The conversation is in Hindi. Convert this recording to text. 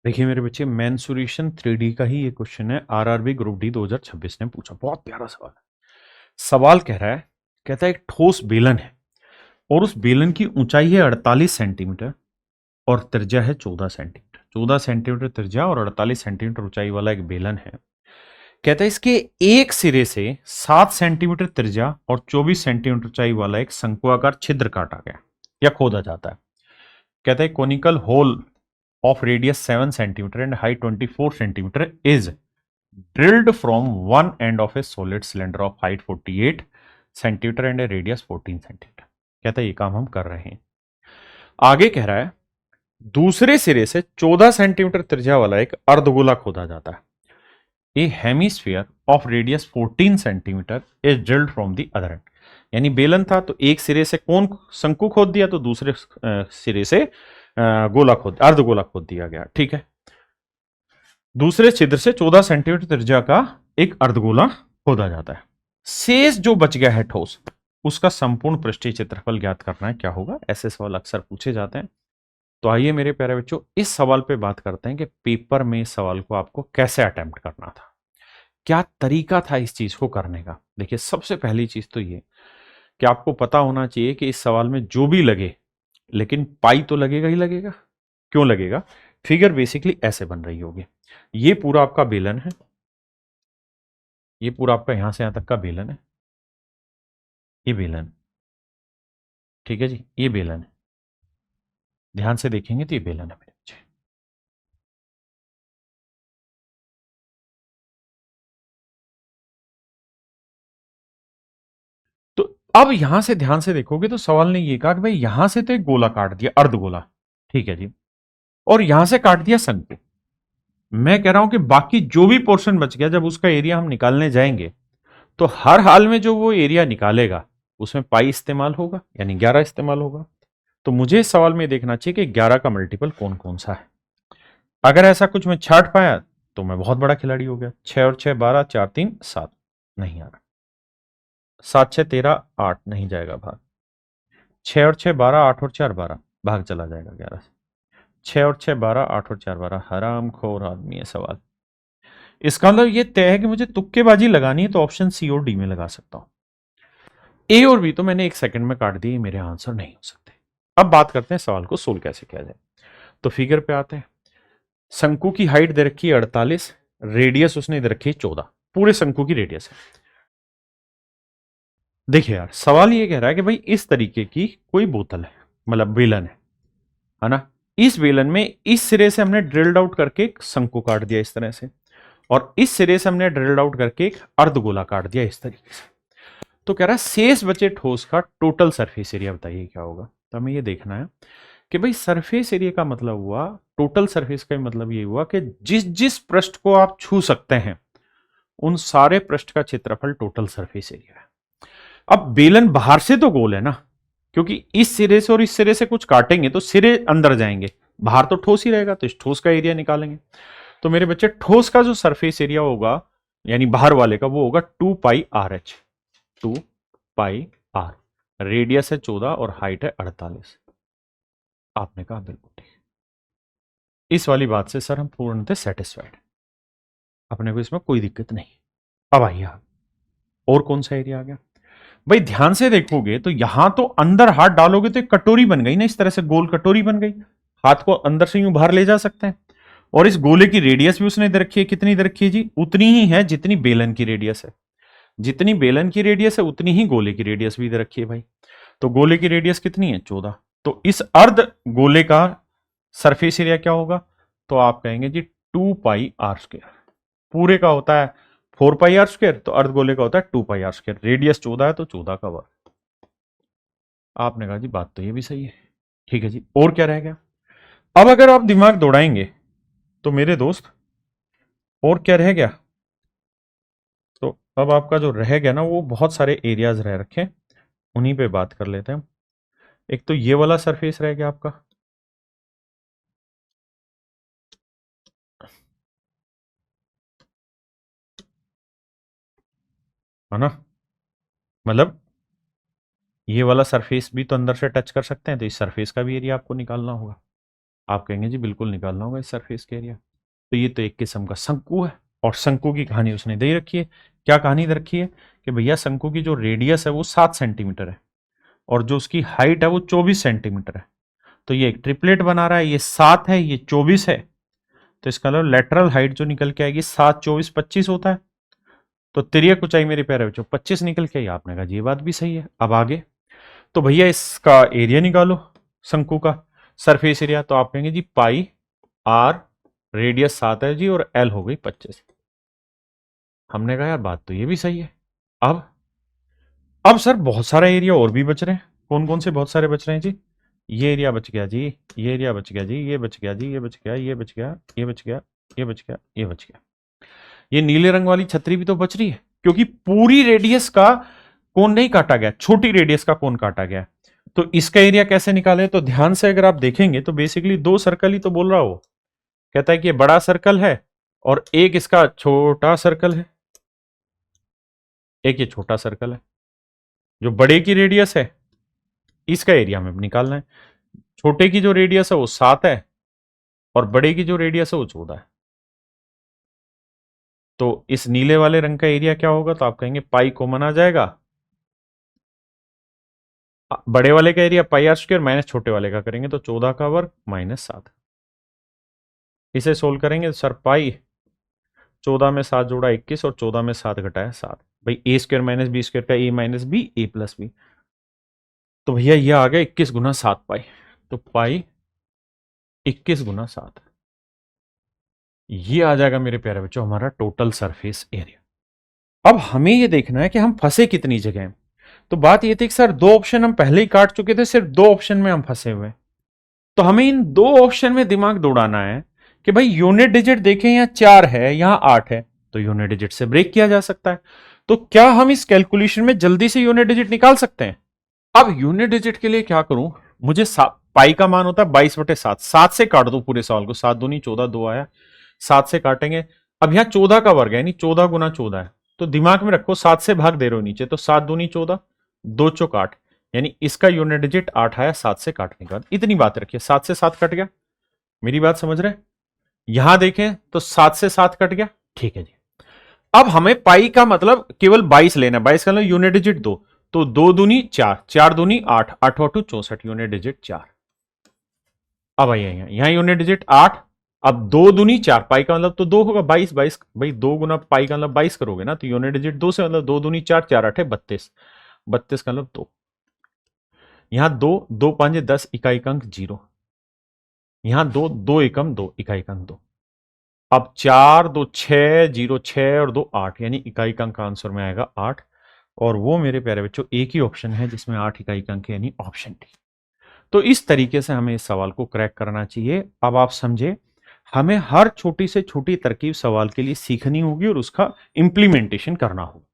देखिए मेरे बच्चे, मेंसुरेशन 3D का ही ये क्वेश्चन है। आरआरबी ग्रुप डी 2026 ने पूछा, बहुत प्यारा सवाल है। सवाल कह रहा है, कहता है एक ठोस बेलन है और उस बेलन की ऊंचाई है 48 सेंटीमीटर और त्रिज्या है 14 सेंटीमीटर। 14 सेंटीमीटर त्रिज्या और 48 सेंटीमीटर ऊंचाई वाला एक बेलन है। कहता है इसके एक सिरे से 7 सेंटीमीटर त्रिज्या और 24 सेंटीमीटर ऊंचाई वाला एक शंकुआकार छिद्र काटा गया या खोदा जाता है। कहता है conical whole of radius 7 centimeter and height 24 centimeter is drilled from one end of a solid cylinder of height 48 centimeter and a radius 14 centimeter। कहता है ये काम हम कर रहे हैं। आगे कह रहा है दूसरे सिरे से 14 सेंटीमीटर त्रिज्या वाला एक अर्धगोला खोदा जाता है। A hemisphere of radius 14 centimetre is drilled from the other end. यानी बेलन था तो एक सिरे से कौन शंकु खोद दिया, तो दूसरे सिरे से गोला खोद अर्धगोला खोद दिया गया। ठीक है, दूसरे छिद्र से 14 सेंटीमीटर त्रिज्या का एक अर्धगोला खोदा जाता है। शेष जो बच गया है ठोस, उसका संपूर्ण पृष्ठीय क्षेत्रफल ज्ञात करना है। क्या होगा? ऐसे सवाल अक्सर पूछे जाते हैं। तो आइए मेरे प्यारे बच्चों, इस सवाल पे बात करते हैं कि पेपर में इस सवाल को आपको कैसे अटेम्प्ट करना था, क्या तरीका था इस चीज को करने का। देखिए, सबसे पहली चीज तो ये कि आपको पता होना चाहिए कि इस सवाल में जो भी लगे, लेकिन पाई तो लगेगा ही लगेगा। क्यों लगेगा? फिगर बेसिकली ऐसे बन रही होगी। ये पूरा आपका बेलन है, ये पूरा आपका यहां से यहां तक का बेलन है, ये बेलन। ठीक है जी, ये बेलन है। ध्यान से देखेंगे तो ये बेलन है मेरे बच्चे। तो अब यहां से ध्यान से देखोगे तो सवाल ने ये कहा कि भाई यहां से तो एक गोला काट दिया, अर्धगोला। ठीक है जी, और यहां से काट दिया शंकु। मैं कह रहा हूं कि बाकी जो भी पोर्शन बच गया, जब उसका एरिया हम निकालने जाएंगे तो हर हाल में जो वो एरिया निकालेगा उसमें पाई इस्तेमाल होगा, यानी 11 इस्तेमाल होगा। तो मुझे इस सवाल में देखना चाहिए कि 11 का मल्टीपल कौन कौन सा है। अगर ऐसा कुछ मैं छाट पाया तो मैं बहुत बड़ा खिलाड़ी हो गया। 6 और 6 12, 4 3 7, नहीं आ रहा। 7 6 13 8, नहीं जाएगा भाग। 6 और 6 12, 8 और 4 12, भाग चला जाएगा 11 से। 6 और 6 12, 8 और 4 12, हराम खोर आदमी है सवाल। इसका मतलब ये तय है कि मुझे तुक्केबाजी लगानी है तो ऑप्शन सी और डी में लगा सकता हूं। ए और बी तो मैंने एक सेकंड में काट दिए, मेरे आंसर नहीं हो सकते। अब बात करते हैं सवाल को सोल्व कैसे किया जाए। तो फिगर पे आते हैं। शंकु की हाइट दे रखी है 48, रेडियस उसने दे रखी है 14, पूरे शंकु की रेडियस है। देखिए यार, सवाल ये कह रहा है कि भाई इस तरीके की कोई बोतल है, मतलब बेलन है ना। इस बेलन में इस सिरे से हमने ड्रिल्ड आउट करके एक शंकु काट दिया इस तरह से, और इस सिरे से हमने ड्रिल्ड आउट करके एक अर्धगोला काट दिया इस तरीके से। तो कह रहा है शेष बचे ठोस का टोटल सरफेस एरिया बताइए क्या होगा। तो हमें ये देखना है कि भाई सरफेस एरिया का मतलब हुआ, टोटल सरफेस का मतलब ये हुआ कि जिस जिस पृष्ठ को आप छू सकते हैं उन सारे पृष्ठ का क्षेत्रफल टोटल सरफेस एरिया है। अब बेलन बाहर से तो गोल है ना, क्योंकि इस सिरे से और इस सिरे से कुछ काटेंगे तो सिरे अंदर जाएंगे, बाहर तो ठोस ही रहेगा, तो इस ठोस का एरिया निकालेंगे। तो मेरे बच्चे, ठोस का जो सरफेस एरिया होगा यानी बाहर वाले का, वो होगा 2πRh। 2πr, रेडियस है 14 और हाइट है 48। आपने कहा बिल्कुल ठीक। इस वाली बात से सर हम पूर्णतः सेटिस्फाइड, अपने को इसमें कोई दिक्कत नहीं। अब आइए, और कौन सा एरिया आ गया भाई। ध्यान से देखोगे तो यहां तो अंदर हाथ डालोगे तो एक कटोरी बन गई ना, इस तरह से गोल कटोरी बन गई। हाथ को अंदर से यूं बाहर ले जा सकते हैं। और इस गोले की रेडियस भी उसने दे रखी है, कितनी दे रखी है जी? उतनी ही है जितनी बेलन की रेडियस है। जितनी बेलन की रेडियस है उतनी ही गोले की रेडियस भी दे रखी है भाई। तो गोले की रेडियस कितनी है? 14। तो इस अर्ध गोले का सरफेस एरिया क्या होगा? तो आप कहेंगे जी 2πr²। पूरे का होता है 4πr², तो अर्धगोले का होता है 2πr²। रेडियस 14 है तो 14 का वर्ग। आपने कहा जी बात तो ये भी सही है। ठीक है जी, और क्या रह गया? अब अगर आप दिमाग दौड़ाएंगे तो मेरे दोस्त, और क्या रह गया? तो अब आपका जो रह गया ना, वो बहुत सारे एरियाज रह रखे, उन्हीं पे बात कर लेते हैं। एक तो ये वाला सरफेस रह गया आपका, है ना। मतलब ये वाला सरफेस भी तो अंदर से टच कर सकते हैं, तो इस सरफेस का भी एरिया आपको निकालना होगा। आप कहेंगे जी बिल्कुल निकालना होगा इस सरफेस के एरिया। तो ये तो एक किस्म का शंकु है, और शंकु की कहानी उसने दे रखी है। क्या कहानी दे रखी है कि भैया शंकु की जो रेडियस है वो 7 सेंटीमीटर है, और जो उसकी हाइट है वो 24 सेंटीमीटर है। तो ये एक ट्रिपलेट बना रहा है, ये 7 है, ये 24 है। तो इसका मतलब लेटरल हाइट जो निकल के आएगी 7 24 25 होता है। तो तिर्यक ऊंचाई मेरे प्यारे बच्चों 25 निकल के आई। आपने कहा ये बात भी सही है। अब आगे तो भैया इसका एरिया निकालो शंकु का, सरफेस एरिया। तो आप कहेंगे जी पाई आर, रेडियस 7 है जी, और एल हो गई 25। हमने कहा यार बात तो ये भी सही है। अब सर बहुत सारा एरिया और भी बच रहे हैं। कौन कौन से बहुत सारे बच रहे हैं जी? ये एरिया बच गया जी, ये एरिया बच गया जी, ये बच गया जी, ये बच गया, ये बच गया, ये बच गया, ये बच गया, ये बच गया। ये नीले रंग वाली छतरी भी तो बच रही है, क्योंकि पूरी रेडियस का कोण नहीं काटा गया, छोटी रेडियस का कोण काटा गया। तो इसका एरिया कैसे निकाले? तो ध्यान से अगर आप देखेंगे तो बेसिकली 2 सर्कल ही तो बोल रहा हो। कहता है कि ये बड़ा सर्कल है और एक इसका छोटा सर्कल है, एक ये छोटा सर्कल है। जो बड़े की रेडियस है इसका एरिया हमें निकालना है। छोटे की जो रेडियस है वो 7 है, और बड़े की जो रेडियस है वो 14 है। तो इस नीले वाले रंग का एरिया क्या होगा? तो आप कहेंगे पाई कॉमन आ जाएगा, बड़े वाले का area pi r square minus छोटे वाले का करेंगे तो 14 का वर्ग माइनस 7। इसे सोल्व करेंगे तो सर पाई 14 में 7 जोड़ा 21, और 14 में 7 घटाया 7। भाई ए स्क्वायर माइनस बी स्क्वायर का ए माइनस बी, ए प्लस बी। तो भैया ये आ गया 21 गुना 7 पाई। तो पाई 21 गुना 7, ये आ जाएगा मेरे प्यारे बच्चों हमारा टोटल सरफेस एरिया। अब हमें ये देखना है कि हम फंसे कितनी जगह हैं। तो बात ये थी कि सर 2 ऑप्शन हम पहले ही काट चुके थे, सिर्फ 2 ऑप्शन में हम फंसे हुए हैं। तो हमें इन 2 ऑप्शन में दिमाग दौड़ाना है कि भाई यूनिट डिजिट देखें, यहाँ 4 है, यहाँ 8 है, तो यूनिट डिजिट से ब्रेक किया जा सकता है। तो क्या हम इस कैलकुलेशन में जल्दी से यूनिट डिजिट निकाल सकते हैं? अब यूनिट डिजिट के लिए क्या करूं? मुझे पाई का मान होता है 22/7, 7 से काट दो पूरे सवाल को, 7 दूनी 14, 2 आया, 7 से काटेंगे। अब यहां 14 का वर्ग है, यानी 14 गुना 14 है। तो दिमाग में रखो 7 से भाग दे रहे हो नीचे, तो 7 दूनी 14, 2 चौक 8, यानी इसका यूनिट डिजिट 8 आया 7 से काटने के बाद। इतनी बात रखिए, 7 से 7 कट गया। मेरी बात समझ रहे? यहां देखें तो 7 से 7 कट गया, ठीक है जी। अब हमें पाई का मतलब केवल 22 लेना है, 22 का मतलब यूनिट डिजिट 2, तो 2 दूनी 4, 4 दूनी 8, 8 8 64, यूनिट डिजिट 4। अब आइए यहां यूनिट डिजिट 8, अब 2 दूनी 4, पाई का मतलब तो 2 होगा, 22 22, भाई 2 गुना पाई का मतलब 22 करोगे ना, तो यूनिट डिजिट 2 से मतलब 2 दूनी 4, 4 8 32, 32 का मतलब 2। यहां 2, 2 5 10, इकाई अंक 0। यहां 2, 2 एकम 2, इकाई अंक 2। अब 4 2 6, 0 6 और 2 8, यानी इकाई अंक का आंसर में आएगा 8। और वो मेरे प्यारे बच्चों एक ही ऑप्शन है जिसमें 8 इकाई अंक है, यानी ऑप्शन डी। तो इस तरीके से हमें इस सवाल को क्रैक करना चाहिए। अब आप समझे, हमें हर छोटी से छोटी तरकीब सवाल के लिए सीखनी होगी और उसका इंप्लीमेंटेशन करना होगा।